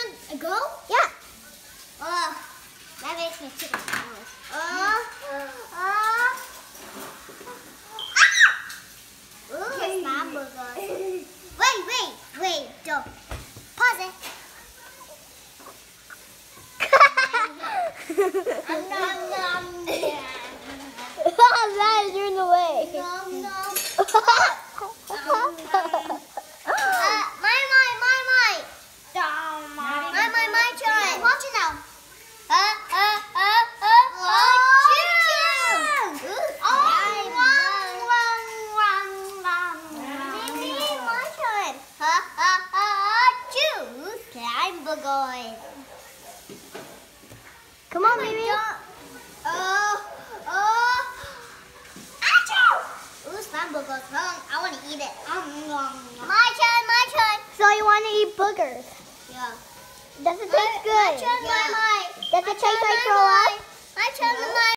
want to go? Yeah. That makes me chicken noise. Here's my burger. Wait, don't. Pause it. You're in the way. My turn. Watch it now. Come on, Mimi. I want to eat it. My turn. So you want to eat boogers? Yeah. Does it taste good? My turn, Does it taste like Cruella?